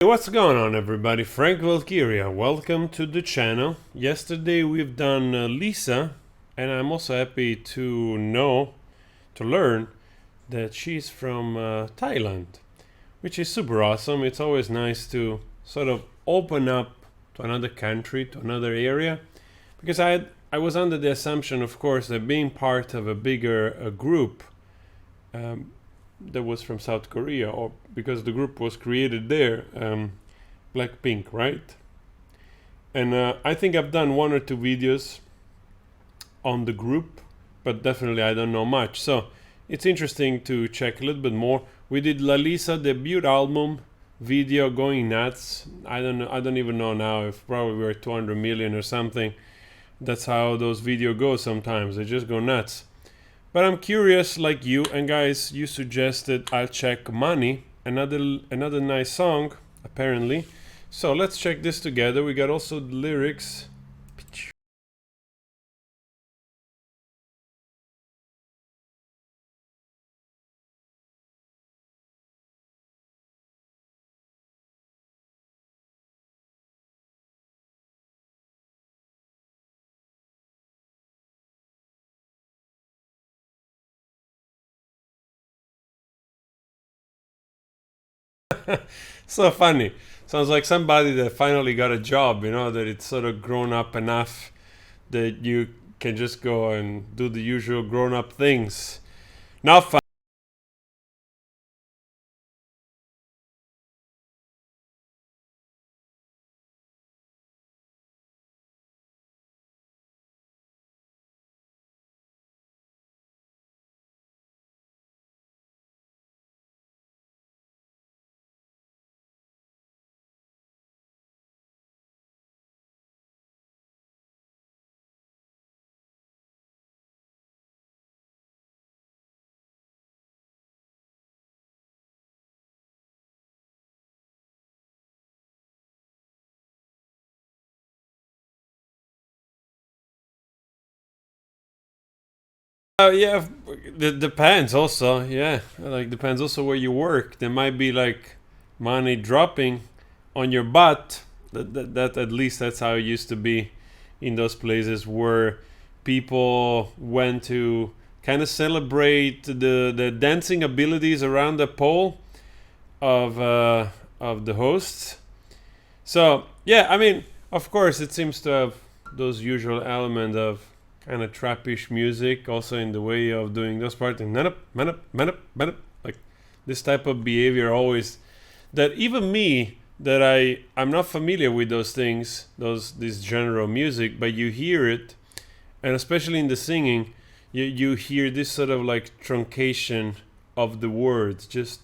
Hey, what's going on, everybody? Frank Valkyria, welcome to the channel. Yesterday we've done Lisa, and I'm also happy to learn that she's from Thailand, which is super awesome. It's always nice to sort of open up to another country, to another area, because I was under the assumption, of course, that being part of a bigger group that was from South Korea, or because the group was created there, Blackpink, right? And I think I've done one or two videos on the group, but definitely I don't know much. So it's interesting to check a little bit more. We did La Lisa debut album video, Going Nuts. I don't know. I don't even know now if probably we're 200 million or something. That's how those videos go sometimes. They just go nuts. But I'm curious, like you, and guys, you suggested I'll check Money, another nice song, apparently. So let's check this together. We got also the lyrics. So funny. Sounds like somebody that finally got a job, that it's sort of grown up enough that you can just go and do the usual grown up things. Not fun. Yeah, it depends also. Yeah, like depends also where you work. There might be like money dropping on your butt. That at least that's how it used to be in those places where people went to kind of celebrate the dancing abilities around the pole of the hosts. So yeah, I mean, of course, it seems to have those usual element of kind of trappish music, also in the way of doing those parts, and like this type of behavior always. That even me, that I'm not familiar with those things, this genre of music, but you hear it, and especially in the singing, you hear this sort of like truncation of the words, just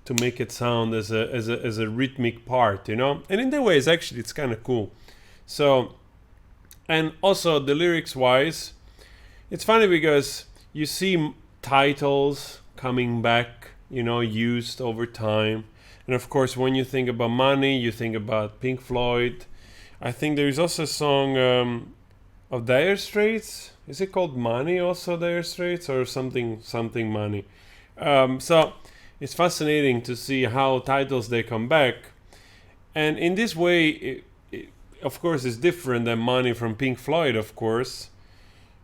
to make it sound as a rhythmic part, And in that way, it's kind of cool. So, and also the lyrics wise, it's funny because you see titles coming back, used over time. And of course, when you think about Money, you think about Pink Floyd. I think there is also a song of Dire Straits. Is it called Money also, Dire Straits, or something Money? So it's fascinating to see how titles they come back. And in this way, of course, it's different than Money from Pink Floyd, of course,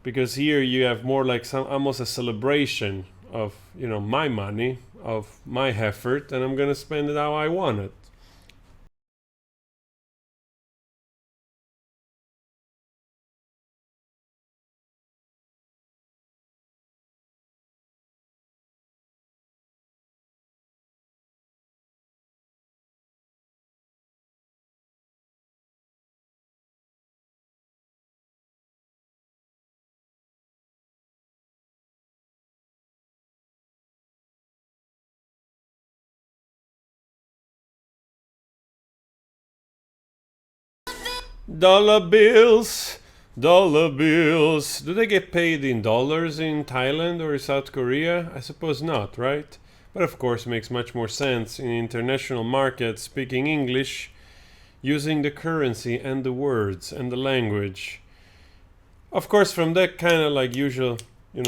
because here you have more like some almost a celebration of my money, of my effort, and I'm gonna spend it how I want it. Dollar bills, dollar bills. Do they get paid in dollars in Thailand or South Korea? I suppose not, right? But of course, makes much more sense in international markets speaking English, using the currency and the words and the language. Of course, from that kind of like usual,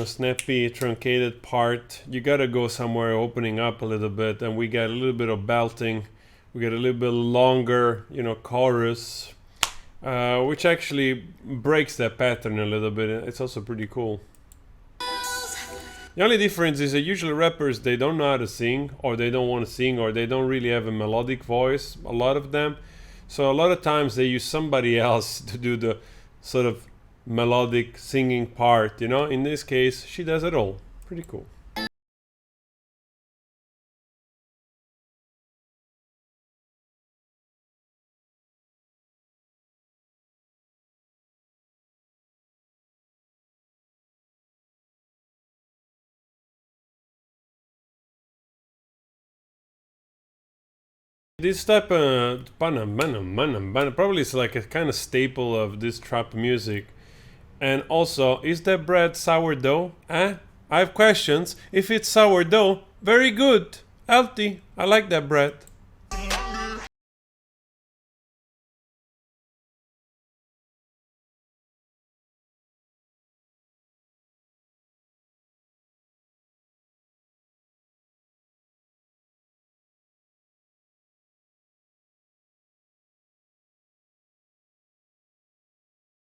snappy, truncated part, you gotta go somewhere opening up a little bit, and we got a little bit of belting We get a little bit longer, chorus, which actually breaks that pattern a little bit. It's also pretty cool. The only difference is that usually rappers, they don't know how to sing, or they don't want to sing, or they don't really have a melodic voice, a lot of them. So a lot of times they use somebody else to do the sort of melodic singing part, In this case, she does it all. Pretty cool. This type of probably is like a kind of staple of this trap music. And also, is that bread sourdough? I have questions. If it's sourdough, very good. Healthy. I like that bread.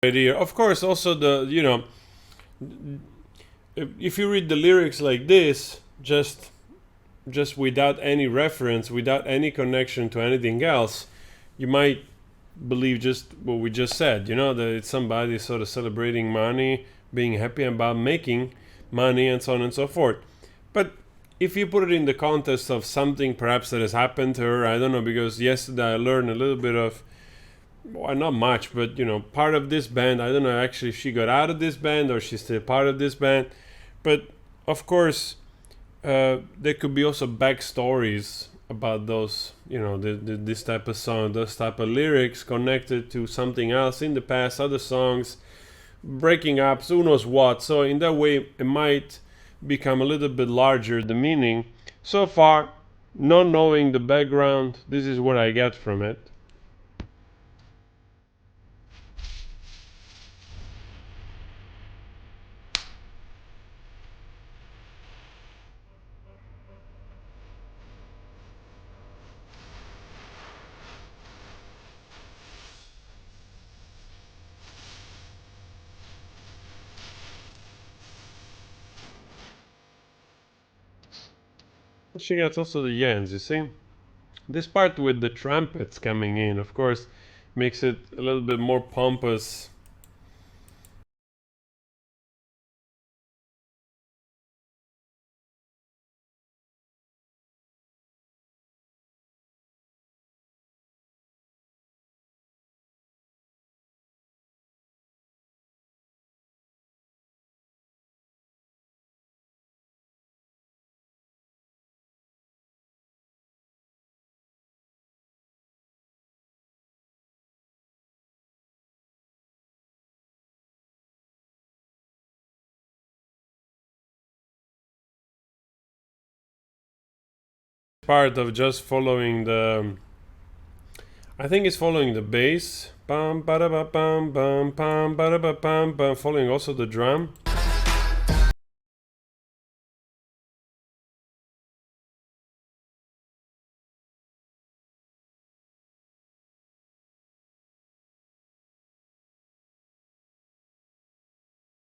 Idea. Of course, also if you read the lyrics like this, just without any reference, without any connection to anything else, you might believe just what we just said, that it's somebody sort of celebrating money, being happy about making money, and so on and so forth. But if you put it in the context of something perhaps that has happened to her, I don't know, because yesterday I learned a little bit of, well, not much, but part of this band. I don't know actually if she got out of this band or she's still part of this band. But of course, there could be also backstories about those, this type of song, those type of lyrics connected to something else in the past, other songs, breaking up, who knows what. So in that way, it might become a little bit larger, the meaning. So far, not knowing the background, this is what I get from it. She gets also the yens, you see? This part with the trumpets coming in, of course, makes it a little bit more pompous. Part of just following the, I think it's following the bass, bum ba da ba bum bum bum ba da ba bum bum, following also the drum.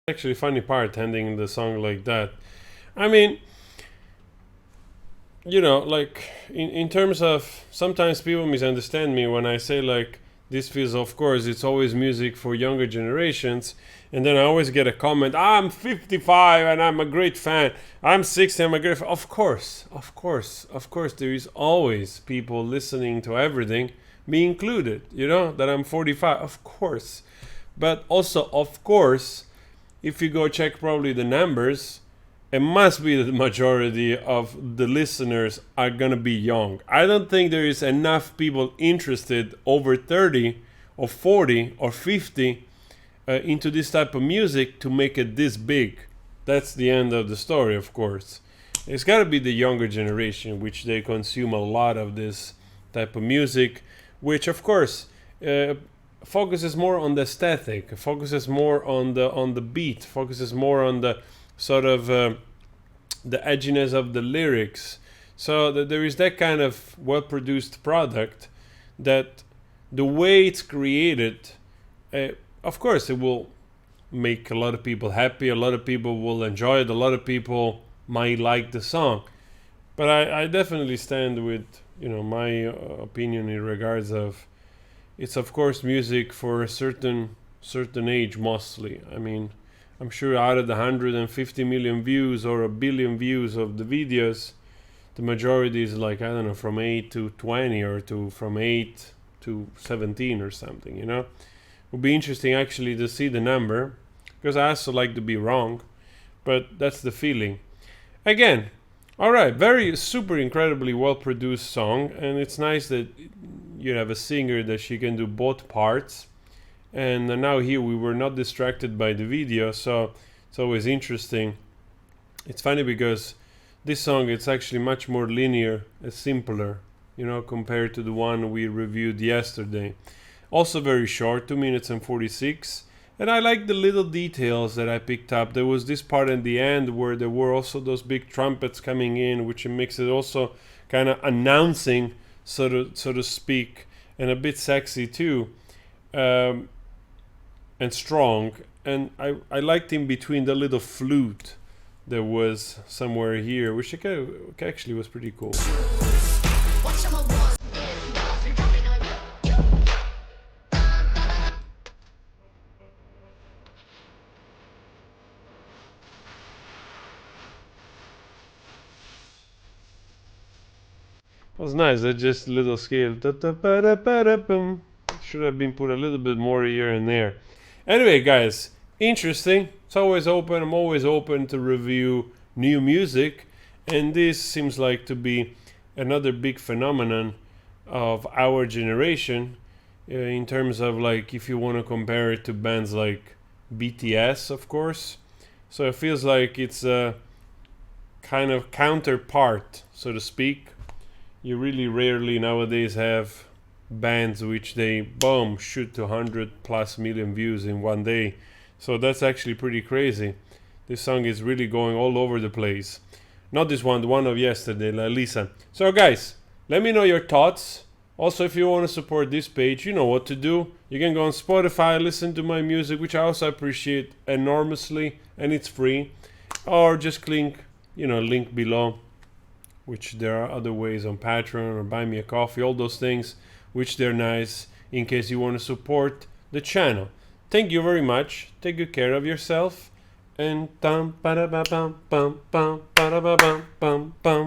Actually, funny part ending the song like that. I mean, like in terms of, sometimes people misunderstand me when I say like this feels, of course, it's always music for younger generations, and then I always get a comment, I'm 55 and I'm a great fan, I'm 60, I'm a great fan. Of course, there is always people listening to everything, me included, that I'm 45, of course. But also, of course, if you go check probably the numbers, it must be the majority of the listeners are gonna be young. I don't think there is enough people interested over 30 or 40 or 50 into this type of music to make it this big. That's the end of the story, of course. It's got to be the younger generation, which they consume a lot of this type of music, which of course focuses more on the aesthetic, focuses more on the beat, focuses more on the sort of the edginess of the lyrics. So there is that kind of well-produced product that the way it's created, uh, of course, it will make a lot of people happy. A lot of people will enjoy it. A lot of people might like the song. But I definitely stand with my opinion in regards of it's of course music for a certain age mostly. I mean, I'm sure out of the 150 million views or a billion views of the videos, the majority is like, I don't know, from 8 to 20 or from 8 to 17 or something. It would be interesting actually to see the number, because I also like to be wrong, but that's the feeling. Again, all right, very super incredibly well produced song, and it's nice that you have a singer that she can do both parts. And now here we were not distracted by the video, so it's always interesting. It's funny because this song, it's actually much more linear and simpler, compared to the one we reviewed yesterday. Also very short, 2 minutes and 46. And I like the little details that I picked up. There was this part in the end where there were also those big trumpets coming in, which makes it also kind of announcing, so to speak, and a bit sexy too, and strong. And I liked in between the little flute that was somewhere here, which actually was pretty cool. It was nice. That just little scale. Should have been put a little bit more here and there. Anyway, guys, interesting. It's always open. I'm always open to review new music, and this seems like to be another big phenomenon of our generation, in terms of, like, if you want to compare it to bands like BTS, of course. So it feels like it's a kind of counterpart, so to speak. You really rarely nowadays have bands which they boom shoot to 100+ million views in one day. So that's actually pretty crazy. This song is really going all over the place. Not this one, the one of yesterday, La Lisa. So guys, let me know your thoughts. Also, if you want to support this page, you know what to do. You can go on Spotify, listen to my music, which I also appreciate enormously, and it's free. Or just click, link below, which there are other ways on Patreon or Buy Me a Coffee, all those things, which they're nice in case you want to support the channel. Thank you very much. Take good care of yourself. And